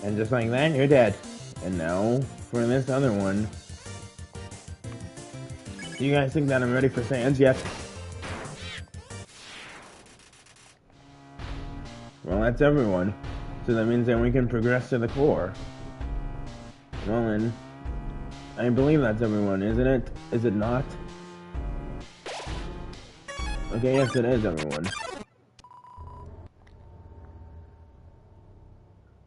And just like that, you're dead. And now, for this other one. Do you guys think that I'm ready for Sans yet? Well, that's everyone. So that means that we can progress to the core. Well then, I believe that's everyone, isn't it? Is it not? Okay, yes it is everyone.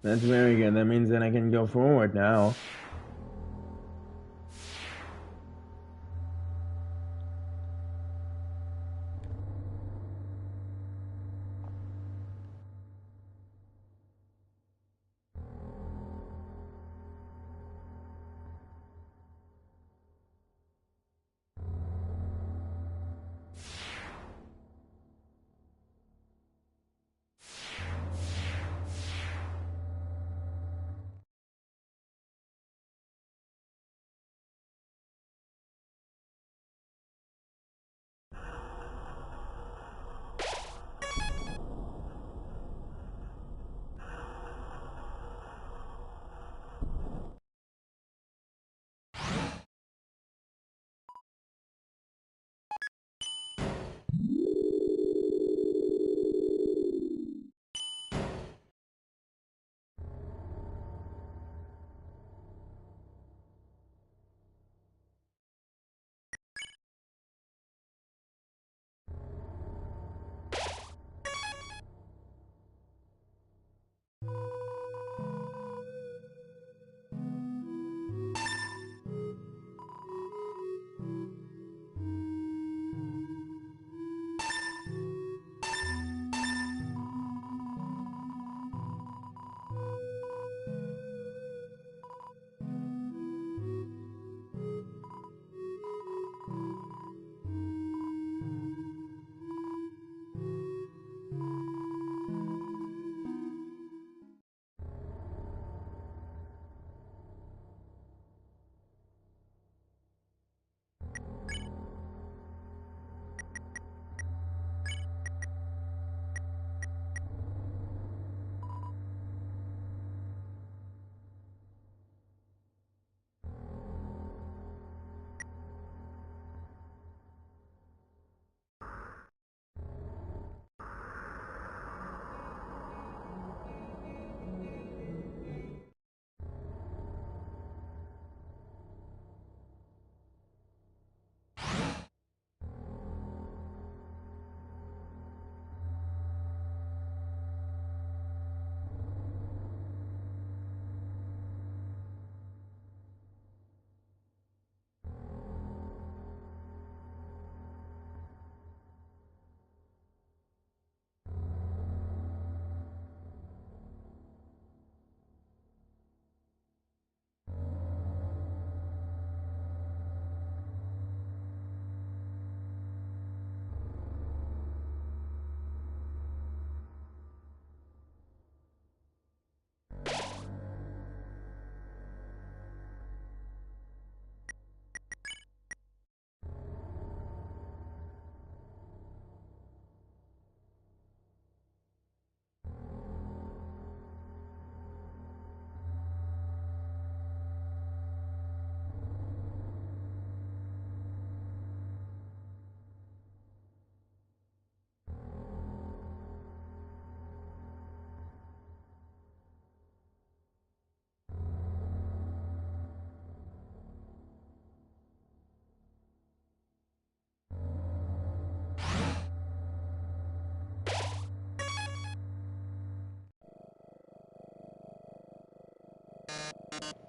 That's very good. That means that I can go forward now.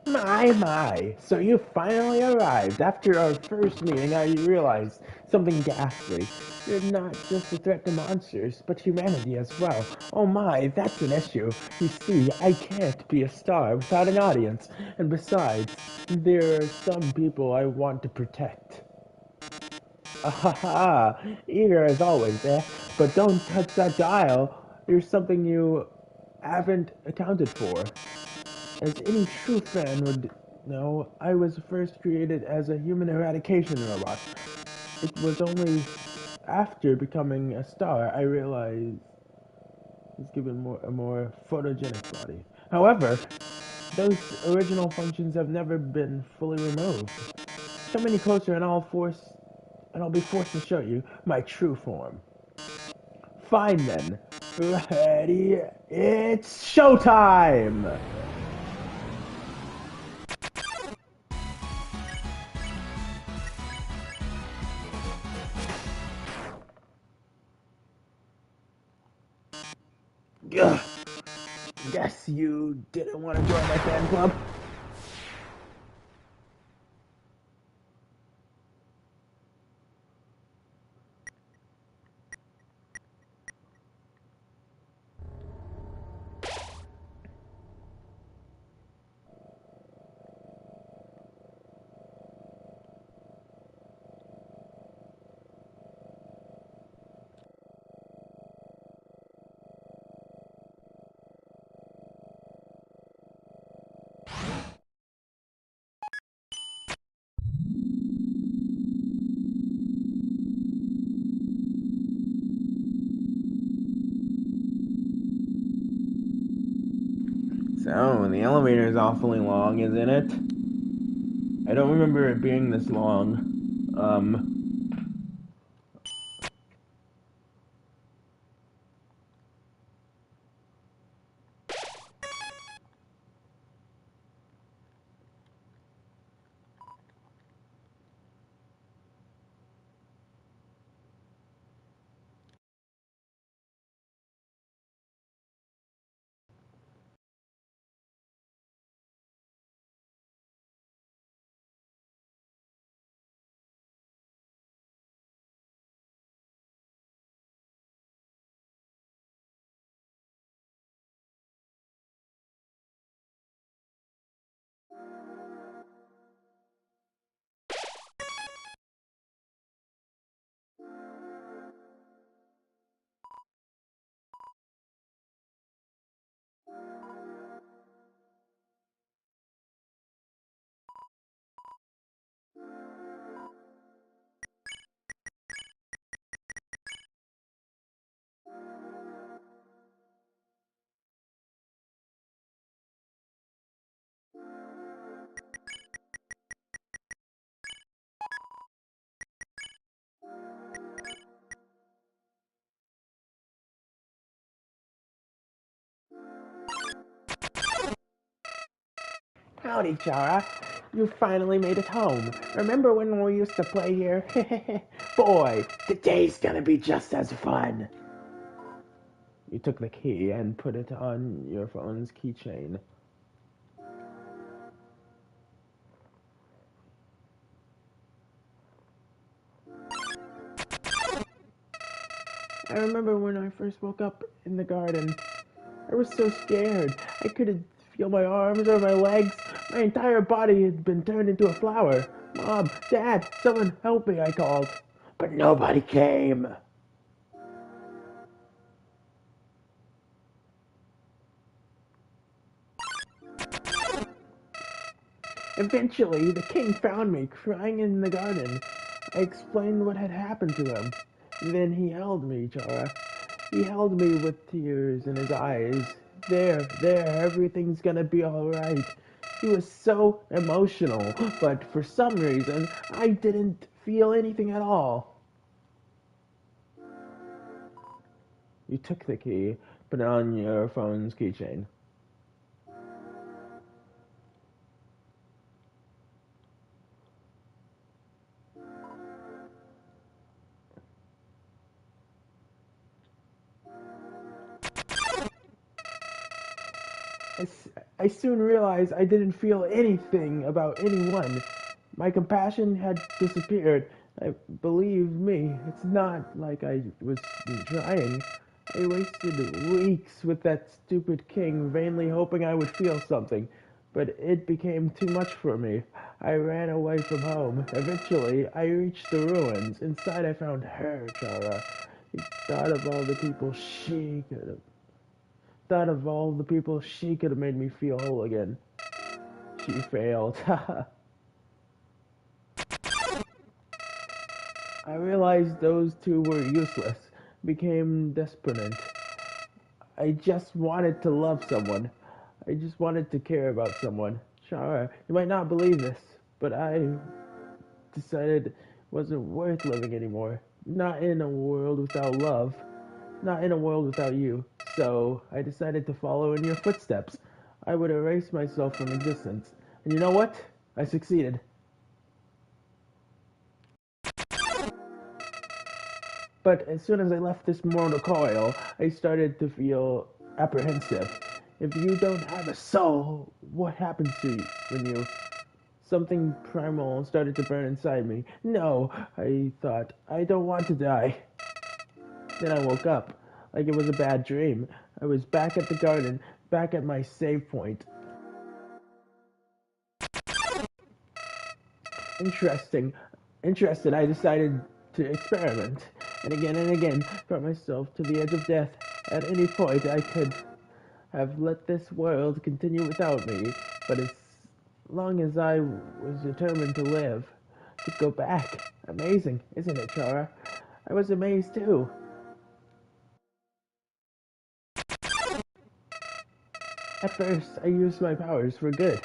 My, so you finally arrived. After our first meeting, I realized something ghastly. You're not just a threat to monsters, but humanity as well. Oh my, that's an issue. You see, I can't be a star without an audience. And besides, there are some people I want to protect. Ah, eager as always, eh? But don't touch that dial. There's something you haven't accounted for. As any true fan would know, I was first created as a human eradication robot. It was only after becoming a star I realized it's given a more photogenic body. However, Those original functions have never been fully removed. Show me closer and I'll be forced to show you my true form. Fine then. Ready? It's showtime! Ugh. Guess you didn't want to join my fan club? So, the elevator is awfully long, isn't it? I don't remember it being this long. Um, Howdy, Chara. You finally made it home. Remember when we used to play here? Boy, the day's gonna be just as fun. You took the key and put it on your phone's keychain. I remember when I first woke up in the garden. I was so scared. I couldn't feel my arms or my legs. My entire body had been turned into a flower. Mom, Dad, someone help me, I called. But nobody came. Eventually, the king found me crying in the garden. I explained what had happened to him. Then he held me, Chara. He held me with tears in his eyes. There, everything's gonna be alright. He was so emotional, but for some reason, I didn't feel anything at all. You took the key, put it on your phone's keychain. I, I soon realized I didn't feel anything about anyone. My compassion had disappeared. Believe me, it's not like I was trying. I wasted weeks with that stupid king, vainly hoping I would feel something. But it became too much for me. I ran away from home. Eventually, I reached the ruins. Inside, I found her, Chara. I thought of all the people she could have Thought of all the people she could have made me feel whole again. She failed. I realized those two were useless, became desperate. I just wanted to love someone. I just wanted to care about someone. Shara, you might not believe this, but I decided it wasn't worth living anymore. Not in a world without love. Not in a world without you. So I decided to follow in your footsteps. I would erase myself from existence. And you know what? I succeeded. But as soon as I left this mortal coil, I started to feel apprehensive. If you don't have a soul, what happens to you when you... Something primal started to burn inside me. No, I thought, I don't want to die. Then I woke up, like it was a bad dream. I was back at the garden, back at my save point. Interesting. Interested, I decided to experiment. And again, brought myself to the edge of death. At any point, I could have let this world continue without me, but as long as I was determined to live, to go back. Amazing, isn't it, Chara? I was amazed too. At first, I used my powers for good.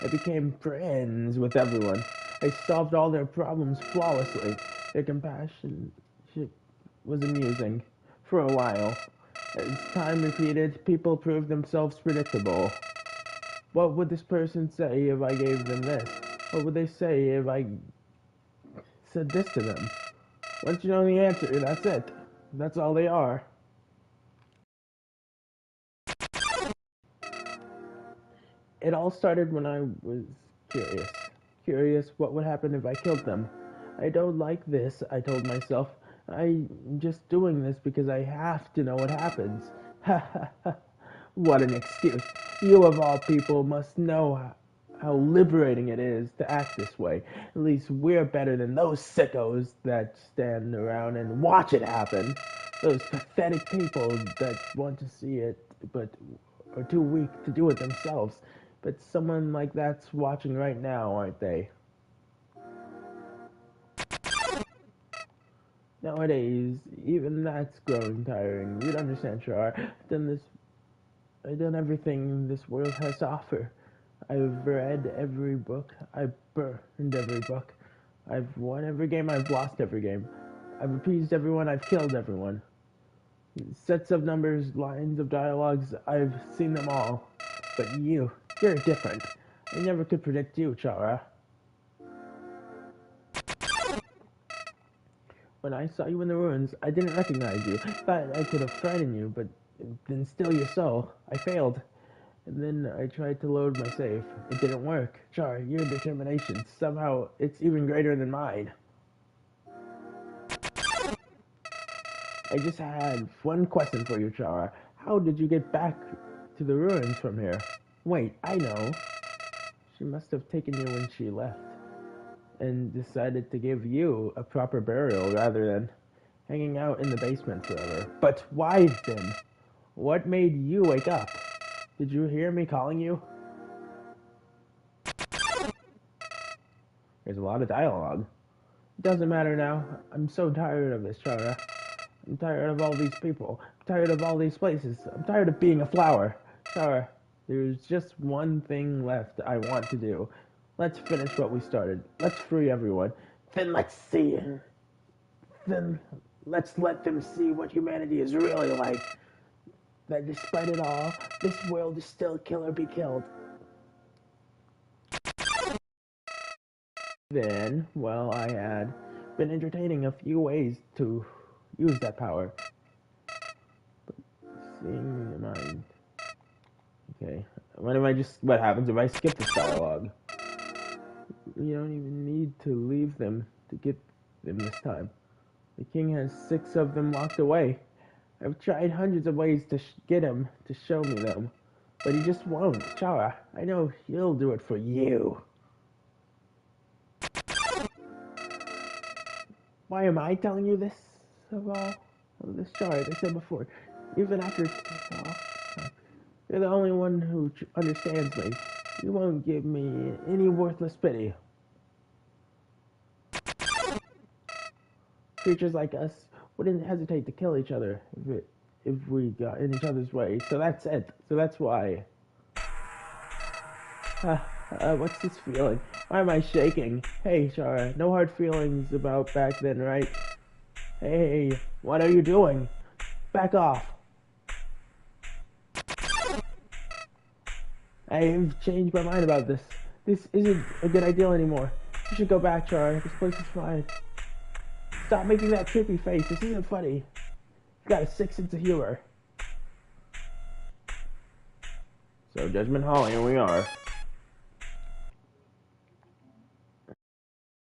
I became friends with everyone. I solved all their problems flawlessly. Their compassion was amusing. For a while. As time repeated, people proved themselves predictable. What would this person say if I gave them this? What would they say if I said this to them? Once you know the answer, that's it. That's all they are. It all started when I was curious. Curious what would happen if I killed them. I don't like this, I told myself. I'm just doing this because I have to know what happens. Ha ha ha. What an excuse. You of all people must know how liberating it is to act this way. At least we're better than those sickos that stand around and watch it happen. Those pathetic people that want to see it but are too weak to do it themselves. But someone like that's watching right now, aren't they? Nowadays, even that's growing tiring. You'd understand, Char. I've done everything this world has to offer. I've read every book. I've burned every book. I've won every game. I've lost every game. I've appeased everyone. I've killed everyone. Sets of numbers, lines of dialogues. I've seen them all. But you're different. I never could predict you, Chara. When I saw you in the ruins, I didn't recognize you. Thought I could have frightened you, but then steal your soul. I failed. And then I tried to load my safe. It didn't work. Char, your determination, somehow, it's even greater than mine. I just had one question for you, Chara. How did you get back to the ruins from here? Wait, I know. She must have taken you when she left and decided to give you a proper burial rather than hanging out in the basement forever. But why then? What made you wake up? Did you hear me calling you? There's a lot of dialogue. It doesn't matter now. I'm so tired of this, Chara. I'm tired of all these people. I'm tired of all these places. I'm tired of being a flower. Chara, there's just one thing left I want to do. Let's finish what we started. Let's free everyone. Then let's see. Then let's let them see what humanity is really like. That despite it all, this world is still kill or be killed. Then, well, I had been entertaining a few ways to use that power. But seeing the mind. Okay. What happens if I skip this dialogue? You don't even need to leave them to get them this time. The king has 6 of them locked away. I've tried hundreds of ways to get him to show me them, but he just won't. Chara, I know he'll do it for you. Why am I telling you this of all of this, Chara? As I said before, even after you're the only one who understands me. You won't give me any worthless pity. Creatures like us wouldn't hesitate to kill each other if we got in each other's way. So that's it. So that's why. Uh, what's this feeling? Why am I shaking? Hey, Shara, no hard feelings about back then, right? Hey, what are you doing? Back off. I've changed my mind about this. This isn't a good idea anymore. You should go back, Char. This place is fine. Stop making that trippy face. This isn't funny. You've got a sick sense of humor. So, Judgment Hall, here we are.